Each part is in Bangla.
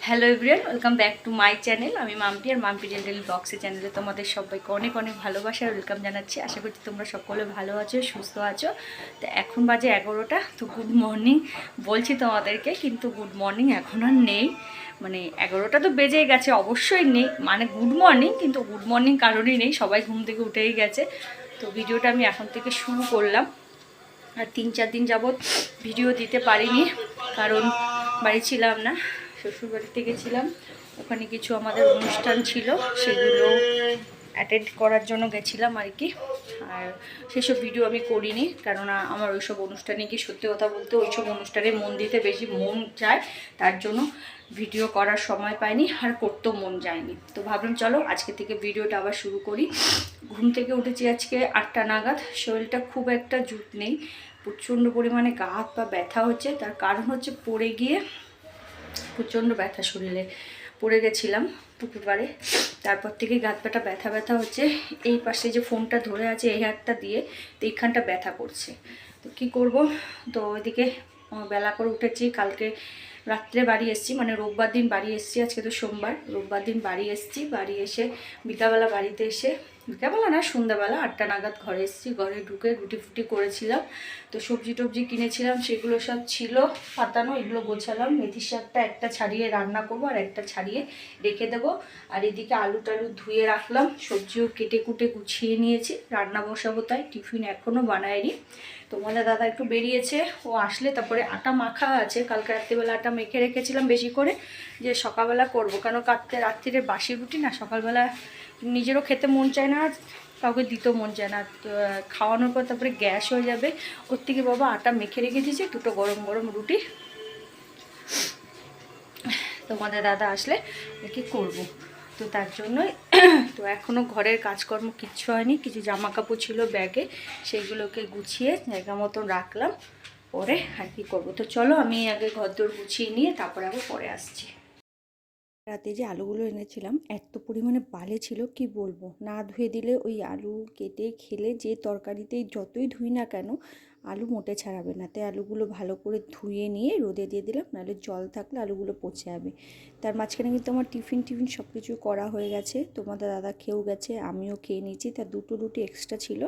Hello everyone, welcome back to my channel. আমি মাম্পি আর মাম্পি ডেলি ব্লগসের চ্যানেলে তোমাদের সবাইকে অনেক অনেক ভালোবাসা আর ওয়েলকাম জানাচ্ছি। আশা করছি তোমরা সকলে ভালো আছো, সুস্থ আছো। তো এখন বাজে 11টা। তো গুড মর্নিং বলছি তোমাদেরকে, কিন্তু গুড মর্নিং এখন আর নেই। মানে 11টা তো বেজেই গেছে, অবশ্যই নেই, মানে গুড মর্নিং, কিন্তু গুড মর্নিং কারণেই নেই, সবাই ঘুম থেকে উঠেই গেছে। তো ভিডিওটা আমি এখন থেকে শুরু করলাম। আর 3-4 দিন যাবৎ ভিডিও দিতে পারিনি, কারণ বাড়ি ছিলাম না, শ্বশুরবাড়িতে গেছিলাম। ওখানে কিছু আমাদের অনুষ্ঠান ছিল, সেগুলো অ্যাটেন্ড করার জন্য গেছিলাম আর কি। আর সেসব ভিডিও আমি করিনি, কেননা আমার ওইসব অনুষ্ঠানে কি, সত্যি কথা বলতে ওইসব অনুষ্ঠানে মন দিতে বেশি মন চায়, তার জন্য ভিডিও করার সময় পাইনি আর করতেও মন যায়নি। তো ভাবলাম চলো আজকে থেকে ভিডিওটা আবার শুরু করি। ঘুম থেকে উঠেছি আজকে 8টা নাগাদ। শরীরটা খুব একটা জুট নেই, প্রচণ্ড পরিমাণে গা হাত পা ব্যথা হচ্ছে। তার কারণ হচ্ছে পড়ে গিয়ে প্রচণ্ড ব্যথা, শরীরে পড়ে গেছিলাম পুকুর পাড়ে, তারপর থেকে গা হাত পাটা ব্যথা ব্যথা হচ্ছে। এই পাশে যে ফোনটা ধরে আছে এই হাতটা দিয়ে, তো এইখানটা ব্যথা করছে। তো কী করব, তো ওইদিকে বেলা করে উঠেছি। কালকে রাত্রে বাড়ি এসেছি, মানে রোববার দিন বাড়ি এসেছি, আজকে তো সোমবার, রোববার দিন বাড়ি এসেছি। বাড়ি এসে বিকালবেলা বাড়িতে এসে, বিকালবেলা না সন্ধ্যাবেলা 8টা নাগাদ ঘরে এসেছি। ঘরে ঢুকে রুটি ফুটি করেছিলাম, তো সবজি টবজি কিনেছিলাম, সেগুলো সব ছিল পাতানো, এগুলো গোছালাম। মেথির শাকটা একটা ছাড়িয়ে রান্না করবো আর একটা ছাড়িয়ে রেখে দেবো। আর এদিকে আলু টালু ধুয়ে রাখলাম, সবজিও কেটে কুটে গুছিয়ে নিয়েছি, রান্না বসাবো। তাই টিফিন এখনও বানায়নি। তোমাদের দাদা একটু বেরিয়েছে, ও আসলে তারপরে আটা মাখা আছে, কালকে রাত্রিবেলা আটা মেখে রেখেছিলাম বেশি করে, যে সকালবেলা করবো। কেন রাত্রিরে বাসি রুটি না, সকালবেলা নিজেরও খেতে মন চায় না, কাউকে দিতেও মন চায় না। খাওয়ানোর পর তারপরে গ্যাস হয়ে যাবে। ওর থেকে বাবা আটা মেখে রেখে দিয়েছি, দুটো গরম গরম রুটি তোমাদের দাদা আসলে কি করব। তো তার জন্যই তো এখনও ঘরের কাজকর্ম কিচ্ছু হয়নি। কিছু জামা কাপড় ছিল ব্যাগে, সেইগুলোকে গুছিয়ে জায়গা মতন রাখলাম, পরে আর কি করবো। তো চলো আমি আগে ঘরদোর গুছিয়ে নিয়ে তারপরে আবার পরে আসছি। রাতে যে আলুগুলো এনেছিলাম এত পরিমাণে বালে ছিল, কি বলবো। না ধুয়ে দিলে ওই আলু কেটে খেলে যে তরকারিতেই যতই ধুই না কেন আলু মোটে ছাড়াবে না। তাই আলুগুলো ভালো করে ধুয়ে নিয়ে রোদে দিয়ে দিলাম, নাহলে জল থাকলে আলুগুলো পচে যাবে। তার মাঝখানে কিন্তু আমার টিফিন সব কিছু করা হয়ে গেছে। তোমাদের দাদা খেয়েও গেছে, আমিও খেয়ে নিয়েছি। তার দুটো রুটি এক্সট্রা ছিল,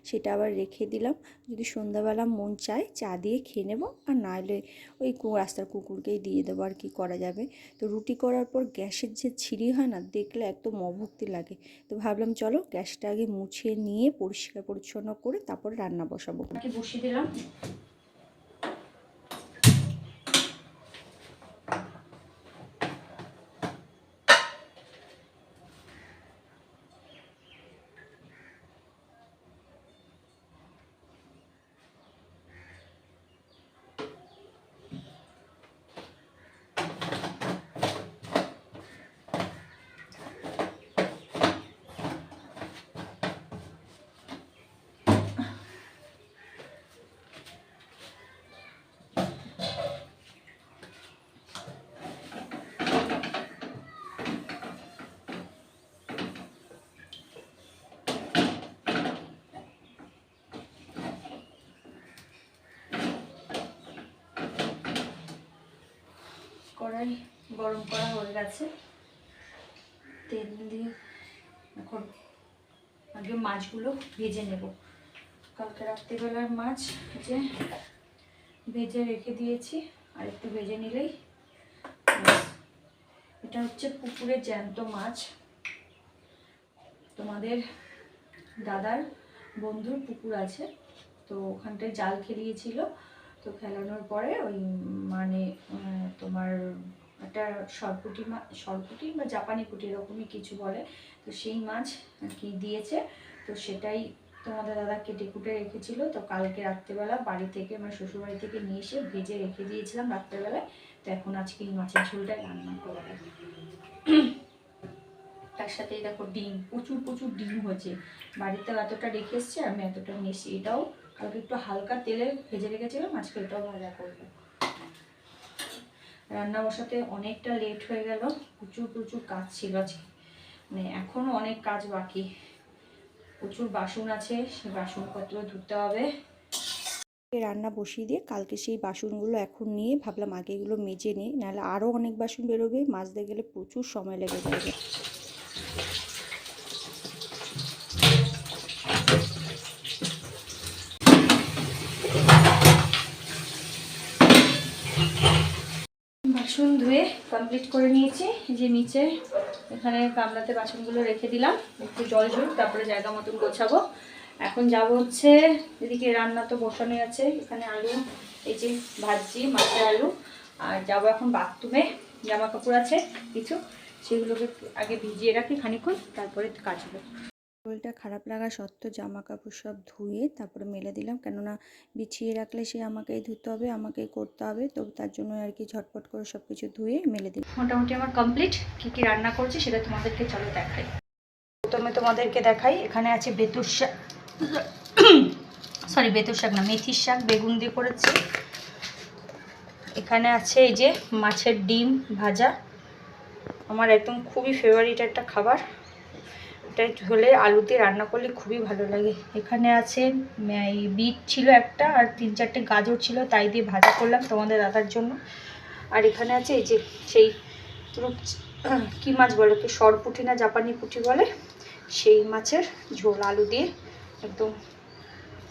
সেটা আবার রেখে দিলাম। যদি সন্ধ্যাবেলা মন চায় চা দিয়ে খেয়ে নেবো, আর নাহলে ওই রাস্তার কুকুরকেই দিয়ে দেবো, আর কি করা যাবে। তো রুটি করার পর গ্যাসের যে ছিঁড়ি হয় না, দেখলে একদম অভুক্তি লাগে। তো ভাবলাম চলো গ্যাসটা আগে মুছিয়ে নিয়ে পরিষ্কার পরিচ্ছন্ন করে তারপরে রান্না বসাবো। বসিয়ে দিলাম। কড়াই গরম করা হয়ে গেছে, তেল দিয়ে এখন আগে মাছগুলো ভেজে নেব। কালকে রাত্রিবেলার মাছ যে ভেজে রেখে দিয়েছি, আর একটু ভেজে নিলেই। এটা হচ্ছে পুকুরের জ্যান্ত মাছ, তোমাদের দাদার বন্ধুর পুকুর আছে, তো ওখানটায় জাল খেলিয়েছিল। তো খেলানোর পরে ওই মানে তোমার একটা সরপুটি বা জাপানি পুঁটি এরকমই কিছু বলে, তো সেই মাছ আর কি দিয়েছে। তো সেটাই তোমাদের দাদা কেটে কুটে রেখেছিল। তো কালকে রাত্রেবেলা বাড়ি থেকে, মানে শ্বশুরবাড়ি থেকে নিয়ে এসে ভেজে রেখে দিয়েছিলাম রাত্রেবেলায়। তো এখন আজকে এই মাছের ঝোলটাই রান্না করবো। তার সাথেই দেখো ডিম, প্রচুর ডিম হয়েছে। বাড়িতে এতটা রেখে এসছে, আমি এতটা নিয়ে এসছি। এটাও কালকে একটু হালকা তেলে ভেজে রেখেছিলাম, আজকে এটাও ভাজা করবো। রান্না বসাতে অনেকটা লেট হয়ে গেল, প্রচুর কাজ ছিল আজকে, মানে এখনও অনেক কাজ বাকি। প্রচুর বাসন আছে, সে বাসনপত্র ধুতে হবে। রান্না বসিয়ে দিয়ে কালকে সেই বাসনগুলো এখন নিয়ে ভাবলাম আগে এগুলো মেজে নিই, নাহলে আরও অনেক বাসন বেরোবে, মাজতে গেলে প্রচুর সময় লেগে যাবে। বাসন ধুয়ে কমপ্লিট করে নিয়েছি, যে নিচে এখানে গামলাতে বাসনগুলো রেখে দিলাম, একটু জল ঝুল তারপরে জায়গা মতন গোছাবো। এখন যাব হচ্ছে এদিকে, রান্না তো বসানো আছে, এখানে আলু এই যে ভাজি, মাছের আলু। আর যাবো এখন বাথরুমে, জামা কাপড় আছে কিছু, সেগুলোকে আগে ভিজিয়ে রাখি খানিক্ষণ, তারপরে কাচবো। শরীরটা খারাপ লাগা সত্ত্বেও জামা কাপড় সব ধুয়ে তারপরে মেলে দিলাম, কেননা বিছিয়ে রাখলে সে আমাকেই ধুতে হবে, আমাকেই করতে হবে, তো তার জন্য আর কি ঝটপট করে সব কিছু ধুয়ে মেলে দিলাম। মোটামুটি আমার কমপ্লিট। কী কী রান্না করছি সেটা তোমাদেরকে চলো দেখাই। প্রথমে তোমাদেরকে দেখাই, এখানে আছে বেতুর শাক, সরি বেতুর শাক না, মেথির শাক বেগুন দিয়ে করেছি। এখানে আছে এই যে মাছের ডিম ভাজা, আমার একদম খুবই ফেভারিট একটা খাবার, এটা ঝোলে আলু দিয়ে রান্না করলে খুবই ভালো লাগে। এখানে আছে বিট ছিল একটা, আর 3-4টে গাজর ছিল, তাই দিয়ে ভাজা করলাম তোমাদের দাদার জন্য। আর এখানে আছে এই যে সেই কী মাছ বলে, কি সরপুঁটি না জাপানি পুঁটি বলে, সেই মাছের ঝোল আলু দিয়ে একদম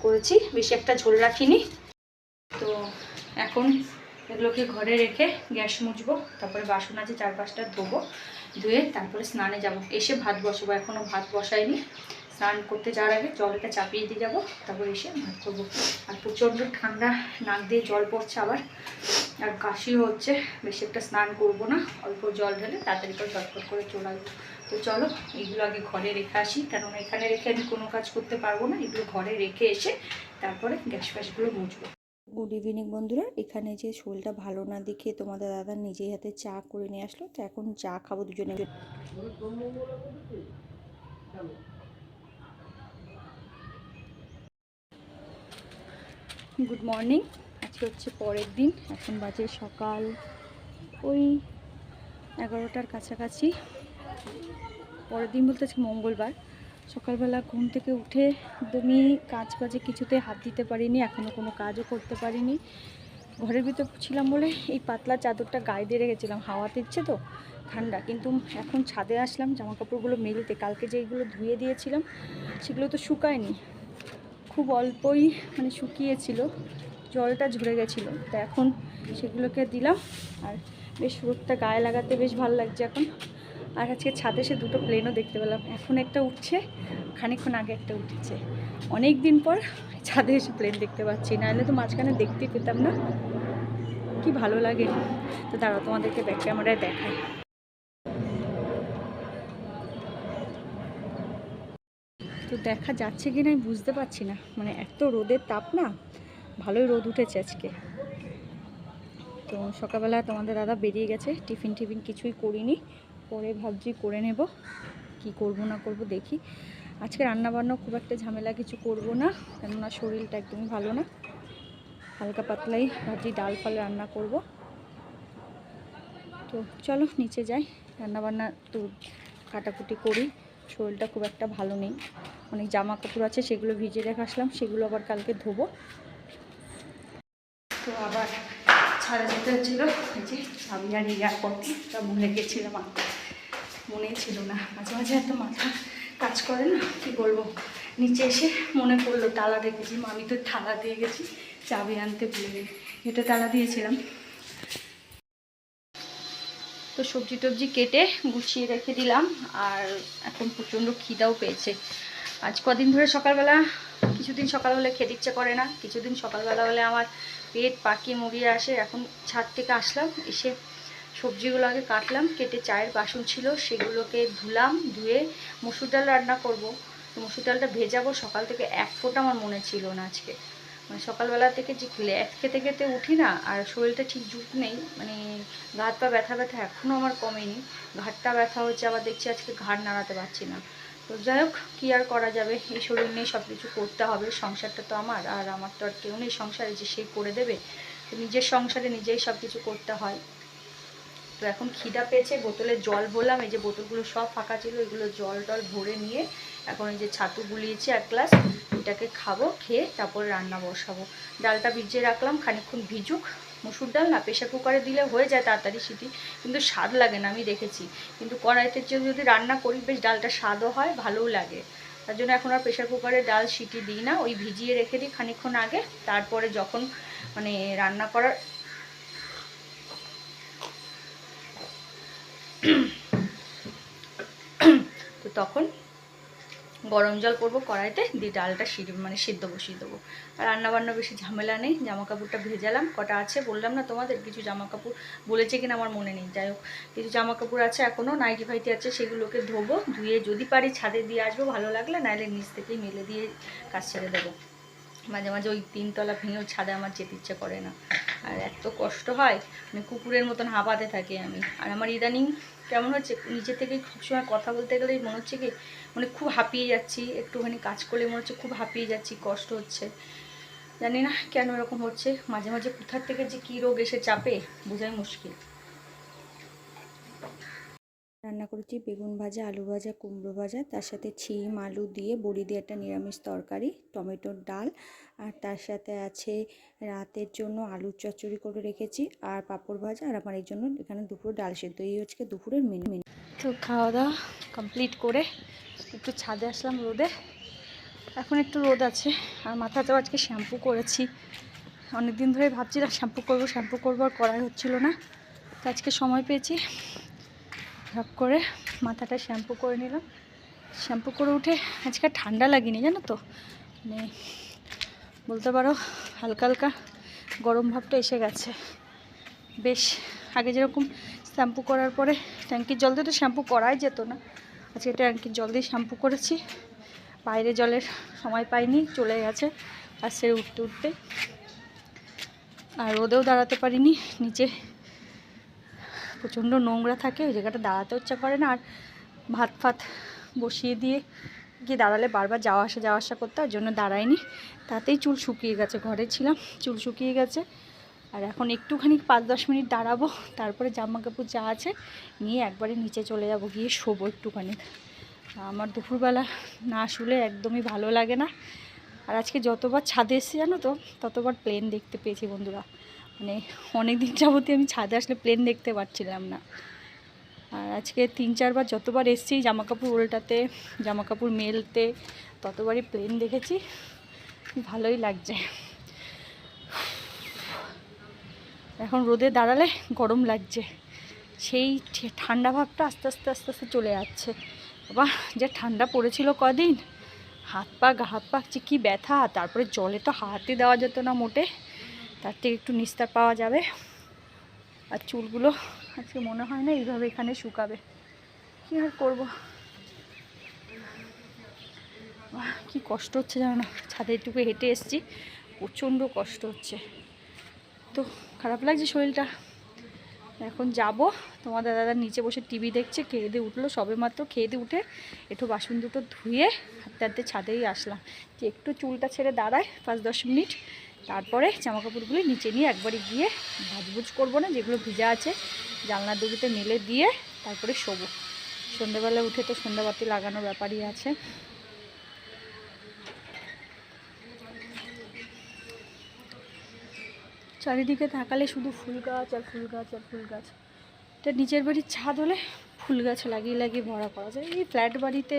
করেছি, বেশি একটা ঝোল রাখিনি। তো এখন এগুলোকে ঘরে রেখে গ্যাস মুছবো, তারপরে বাসন আছে 4-5টা ধোবো, ধুয়ে তারপরে স্নানে যাব। এসে ভাত বসাবো, এখনও ভাত বসাইনি, স্নান করতে যাওয়ার আগে জলটা চাপিয়ে দিয়ে যাবো, তারপর এসে ভাত করবো। আর প্রচণ্ড ঠান্ডা, নাক দিয়ে জল পড়ছে আবার, আর কাশিও হচ্ছে, বেশি একটা স্নান করবো না, অল্প জল ঢেলে তাড়াতাড়ি করে ঝটপট করে চলে আসবো। তো চলো এগুলো আগে ঘরে রেখে আসি, কেননা এখানে রেখে আমি কোনো কাজ করতে পারবো না, এগুলো ঘরে রেখে এসে তারপরে গ্যাস ফ্যাসগুলো মুছবো। গুড ইভিনিং বন্ধুরা, এখানে যে শরীরটা ভালো না দেখে তোমাদের দাদা নিজেই হাতে চা করে নিয়ে আসলো, তো এখন চা খাবো দুজনে। গুড মর্নিং, আজকে হচ্ছে পরের দিন, এখন বাজে সকাল ওই 11টার কাছাকাছি। পরের দিন বলতে আজকে মঙ্গলবার। সকালবেলা ঘুম থেকে উঠে একদমই কাজ বাজে কিছুতে হাত দিতে পারিনি, এখনও কোনো কাজও করতে পারিনি। ঘরের ভিতর ছিলাম বলে এই পাতলা চাদরটা গায়ে দিয়ে রেখেছিলাম, হাওয়া দিচ্ছে তো ঠান্ডা, কিন্তু এখন ছাদে আসলাম জামা কাপড়গুলো মেলতে। কালকে যেইগুলো ধুয়ে দিয়েছিলাম সেগুলো তো শুকায়নি, খুব অল্পই মানে শুকিয়েছিল, জলটা ঝরে গেছিলো, তো এখন সেগুলোকে দিলাম। আর বেশ রোদটা গায়ে লাগাতে বেশ ভালো লাগছে এখন। আর আজকে ছাদে সে দুটো প্লেনও দেখতে পেলাম, এখন একটা উঠছে, খানিকক্ষণ আগে একটা উঠেছে। অনেক দিন পর ছাদে এসে প্লেন দেখতে পাচ্ছি, নাহলে তো মাঝখানে দেখতেই পেতাম না, কি ভালো লাগে। তো দাঁড়াও তোমাদেরকে ব্যাক ক্যামেরায় দেখাই। তো দেখা যাচ্ছে কি না আমি বুঝতে পারছি না, মানে এত রোদের তাপ না, ভালোই রোদ উঠেছে আজকে। তো সকালবেলা তোমাদের দাদা বেরিয়ে গেছে, টিফিন কিছুই করিনি, পরে ভাবছি করে নেব, কি করব না করব দেখি। আজকে রান্নাবান্না খুব একটা ঝামেলা কিছু করব না, কেননা শরীরটা একদমই ভালো না, হালকা পাতলাই ভাবছি ডাল ফাল রান্না করব। তো চলো নিচে যাই, রান্নাবান্না তো কাটাকুটি করি, শরীরটা খুব একটা ভালো নেই, অনেক জামা কাপড় আছে সেগুলো ভিজিয়ে রেখে আসলাম, সেগুলো আবার কালকে ধোবো। তো আবার ছাড়া যেতে হচ্ছিলো, যে আমি আর ইয়ার করতে তা ভুলে গেছিলাম, মনেই ছিল না, মাঝে মাঝে এত মাথা কাজ করে না, কি বলবো। নিচে এসে মনে পড়লো তালা রেখেছি, আমি তো থালা দিয়ে গেছি, চাবি আনতে ভুলে গেছি, এটা তালা দিয়েছিলাম। তো সবজি টবজি কেটে গুছিয়ে রেখে দিলাম, আর এখন প্রচণ্ড খিদাও পেয়েছে। আজ কদিন ধরে সকালবেলা, কিছুদিন সকাল হলে খেতে ইচ্ছে করে না, কিছুদিন সকালবেলা হলে আমার পেট পাকিয়ে মরিয়ে আসে। এখন ছাদ থেকে আসলাম, এসে সবজিগুলো আগে কাটলাম, কেটে চায়ের বাসন ছিল সেগুলোকে ধুলাম, ধুয়ে মসুর ডাল রান্না করব। তো মসুর ডালটা ভেজাবো, সকাল থেকে এক ফোঁটা আমার মনে ছিল না আজকে, মানে সকালবেলা থেকে যে ল্যাদ খেতে খেতে উঠি না, আর শরীরটা ঠিক জুট নেই, মানে ঘাট পা ব্যথা ব্যথা এখনও আমার কমেনি, ঘাটটা ব্যথা হচ্ছে, আবার দেখছি আজকে ঘাড় নাড়াতে পারছি না। তো যাই হোক, কী আর করা যাবে, এই শরীর নিয়ে সব কিছু করতে হবে, সংসারটা তো আমার, আর আমার তো আর কেউ নেই সংসারে যে সে করে দেবে, তো নিজের সংসারে নিজেই সব কিছু করতে হয়। তো এখন খিদা পেয়েছে, বোতলে জল বললাম, এই যে বোতলগুলো সব ফাঁকা ছিল, এগুলো জল টল ভরে নিয়ে এখন এই যে ছাতু গুলিয়েছি 1 গ্লাস, এটাকে খাবো, খেয়ে তারপরে রান্না বসাবো। ডালটা ভিজিয়ে রাখলাম, খানিকক্ষণ ভিজুক। মসুর ডাল না প্রেশার কুকারে দিলে হয়ে যায় তাড়াতাড়ি সিটি, কিন্তু স্বাদ লাগে না আমি দেখেছি। কিন্তু কড়াইতে যদি রান্না করি বেশ ডালটা স্বাদও হয়, ভালোও লাগে। তার জন্য এখন আর প্রেশার কুকারে ডাল সিটি দিই না, ওই ভিজিয়ে রেখে দিই খানিকক্ষণ আগে, তারপরে যখন মানে রান্না করার তো তখন গরম জল করবো কড়াইতে, দিয়ে ডালটা সিদ্ধ বসিয়ে দেবো। আর রান্নাবান্না বেশি ঝামেলা নেই। জামা কাপড়টা ভেজালাম, কটা আছে বললাম না তোমাদের, কিছু জামা কাপড় বলেছে কিনা আমার মনে নেই, যাই হোক কিছু জামা কাপড় আছে এখনও, নাইটি ফাইটি আছে, সেগুলোকে ধোবো, ধুয়ে যদি পারি ছাদে দিয়ে আসবো ভালো লাগলে, নাহলে নিচ থেকেই মেলে দিয়ে কাজ ছেড়ে দেবো। মাঝে মাঝে ওই 3 তলা ভেঙেও ছাদে আমার যেতে ইচ্ছে করে না, আর এত কষ্ট হয়, মানে কুকুরের মতন হাঁপাতে থাকি আমি। আর আমার ইদানিং কেমন হচ্ছে, নিচে থেকে সবসময় কথা বলতে গেলেই মনে হচ্ছে কি মানে খুব হাঁপিয়ে যাচ্ছি, একটুখানি কাজ করলে মনে হচ্ছে খুব হাঁপিয়ে যাচ্ছি, কষ্ট হচ্ছে, জানি না কেন এরকম হচ্ছে। মাঝে মাঝে কোথার থেকে যে কী রোগ এসে চাপে বোঝাই মুশকিল। রান্না করেছি বেগুন ভাজা, আলু ভাজা, কুমড়ো ভাজা, তার সাথে ছিম আলু দিয়ে বড়ি দিয়ে একটা নিরামিষ তরকারি, টমেটোর ডাল, আর তার সাথে আছে রাতের জন্য আলুর চচ্চড়ি করে রেখেছি, আর পাঁপড় ভাজা, আর আমার এই জন্য এখানে দুপুরে ডাল সেদ্ধ। এই হচ্ছে দুপুরের মেনু। তো খাওয়া দাওয়া কমপ্লিট করে একটু ছাদে আসলাম রোদে, এখন একটু রোদ আছে। আর মাথাতেও আজকে শ্যাম্পু করেছি, অনেকদিন ধরে ভাবছিলাম শ্যাম্পু করবো আর করাই হচ্ছিল না, তো আজকে সময় পেয়েছি, ভাব করে মাথাটা শ্যাম্পু করে নিলাম। শ্যাম্পু করে উঠে আজকে ঠান্ডা লাগেনি জানো তো, মানে বলতে পারো হালকা হালকা গরম ভাবটা এসে গেছে বেশ। আগে যেরকম শ্যাম্পু করার পরে ট্যাঙ্কির জল দিয়ে তো শ্যাম্পু করাই যেত না, আজকে ট্যাঙ্কির জল দিয়ে শ্যাম্পু করেছি, বাইরে জলের সময় পাইনি, চলে গেছে আর সেরে উঠতে উঠতে, আর রোদেও দাঁড়াতে পারিনি, নিচে প্রচণ্ড নোংরা থাকে, ওই জায়গাটা দাঁড়াতেও ইচ্ছা করে না। আর ভাত ফাত বসিয়ে দিয়ে গিয়ে দাঁড়ালে বারবার যাওয়া আসা করতে, ওর জন্য দাঁড়ায়নি, তাতেই চুল শুকিয়ে গেছে, ঘরে ছিলাম চুল শুকিয়ে গেছে। আর এখন একটুখানি 5-10 মিনিট দাঁড়াবো, তারপরে জামা কাপড় যা আছে নিয়ে একবারে নিচে চলে যাব, গিয়ে শোবো একটুখানি। আমার দুপুরবেলা না শুলে একদমই ভালো লাগে না। আর আজকে যতবার ছাদে এসেছি জানো তো, ততবার প্লেন দেখতে পেয়েছি বন্ধুরা, মানে অনেক দিন যাবতীয় আমি ছাদে আসলে প্লেন দেখতে পাচ্ছিলাম না। আর আজকে 3-4 বার যতবার এসেছি জামা কাপড় উল্টাতে, জামা কাপড় মেলতে, ততবারই প্লেন দেখেছি, ভালোই লাগছে। এখন রোদে দাঁড়ালে গরম লাগছে, সেই ঠান্ডা ভাবটা আস্তে আস্তে চলে যাচ্ছে। বাবা যে ঠান্ডা পড়েছিল কদিন, হাত পা কী ব্যথা, তারপরে জলে তো হাতই দেওয়া যেত না মোটে, তার থেকে একটু নিস্তার পাওয়া যাবে। আর চুলগুলো আজকে মনে হয় না এইভাবে এখানে শুকাবে, কী আর করবো। কি কষ্ট হচ্ছে জানো না, ছাদে একটু হেঁটে এসেছি, প্রচণ্ড কষ্ট হচ্ছে, তো খারাপ লাগছে শরীরটা। এখন যাব, তোমাদের দাদা নিচে বসে টিভি দেখছে, খেয়ে দিয়ে উঠলো সবে মাত্র, খেয়ে দিয়ে উঠে একটু বাসন দুটো ধুয়ে হাঁটতে হাঁটতে ছাদেই আসলাম, যে একটু চুলটা ছেড়ে দাঁড়ায় 5-10 মিনিট, তারপরে জামাকাপড়গুলি নিচে নিয়ে একবারে গিয়ে ভাজভুজ করবো না, যেগুলো ভিজা আছে জানলার দড়িতে মেলে দিয়ে তারপরে শোবো। সন্ধ্যাবেলা উঠে তো সন্ধ্যাবাতি লাগানোর ব্যাপারই আছে। চারিদিকে তাকালে শুধু ফুল গাছ আর ফুল গাছ আর ফুল গাছ। এটা নিচের বাড়ির ছাদ হলে ফুল গাছ লাগিয়ে লাগিয়ে ভরা করা যায়, এই ফ্ল্যাট বাড়িতে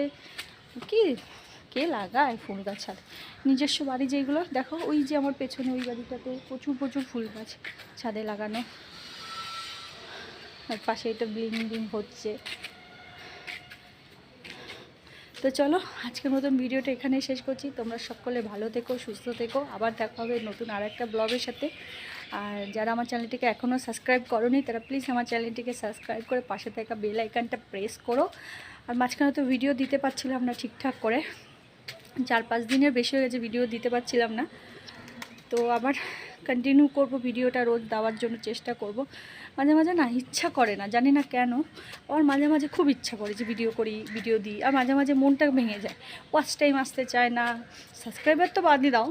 কি কে লাগায় ফুল গাছ? আর নিজস্ব বাড়ি যেগুলো দেখো, ওই যে আমার পেছনে ওই বাড়িটাতে প্রচুর ফুল গাছ ছাদে লাগানো, আর পাশে এটা ব্লিং হচ্ছে। তো চলো আজকের মতন ভিডিওটা এখানেই শেষ করছি। তোমরা সকলে ভালো থেকো, সুস্থ থেকো, আবার দেখা হবে নতুন আর একটা ব্লগের সাথে। আর যারা আমার চ্যানেলটিকে এখনও সাবস্ক্রাইব করোনি তারা প্লিজ আমার চ্যানেলটিকে সাবস্ক্রাইব করে পাশে থাকা বেল আইকনটা প্রেস করো। আর মাঝখানে তো ভিডিও দিতে পারছিলাম না ঠিকঠাক করে, 4-5 দিনের বেশি হয়ে গেছে ভিডিও দিতে পারছিলাম না, তো আবার কন্টিনিউ করব, ভিডিওটা রোজ দেওয়ার জন্য চেষ্টা করব। মাঝে মাঝে না ইচ্ছা করে না, জানি না কেন, আর মাঝে মাঝে খুব ইচ্ছা করে যে ভিডিও দিই, আর মাঝে মাঝে মনটা ভেঙে যায়, ওয়াচ টাইম আসতে চায় না, সাবস্ক্রাইবার তো বাদই দাও,